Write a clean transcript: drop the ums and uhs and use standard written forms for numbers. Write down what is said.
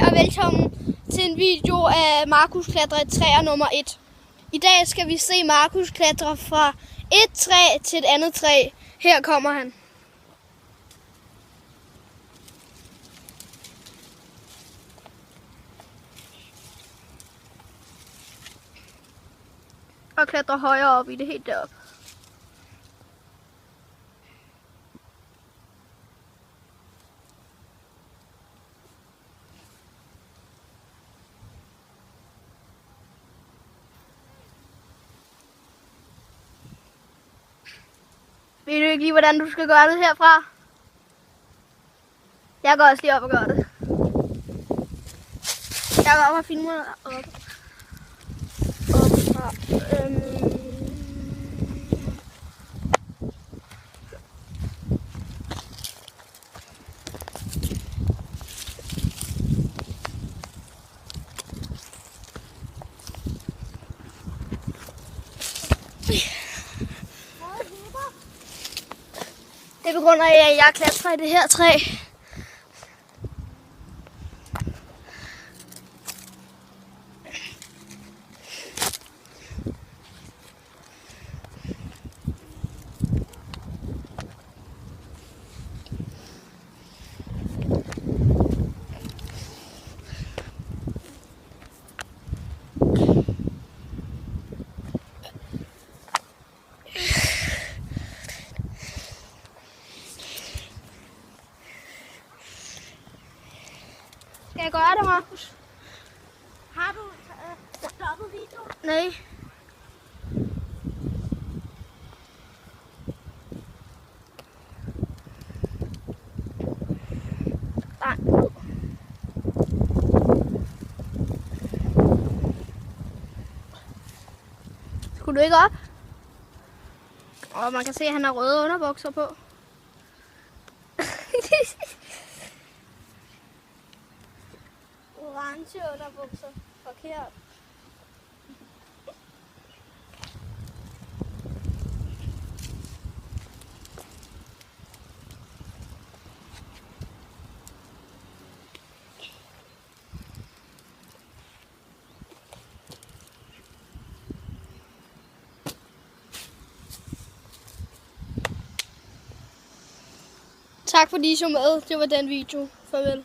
Hej og velkommen til en video af Markus klatre et træ nummer 1. I dag skal vi se Markus klatre fra et træ til et andet træ. Her kommer han. Og klatre højere op i det helt deroppe. Ved du ikke lige, hvordan du skal gøre det herfra? Jeg går også lige op og gør det. Jeg går op og filmer op. Det er på grund af, at jeg klatrer i det her træ. Skal jeg gøre det, Markus? Har du stoppet videoen? Nej. Skulle du ikke op? Og man kan se, at han har røde underbukser på. Orange underbukser. Forkert. Tak fordi I så med. Det var den video. Farvel.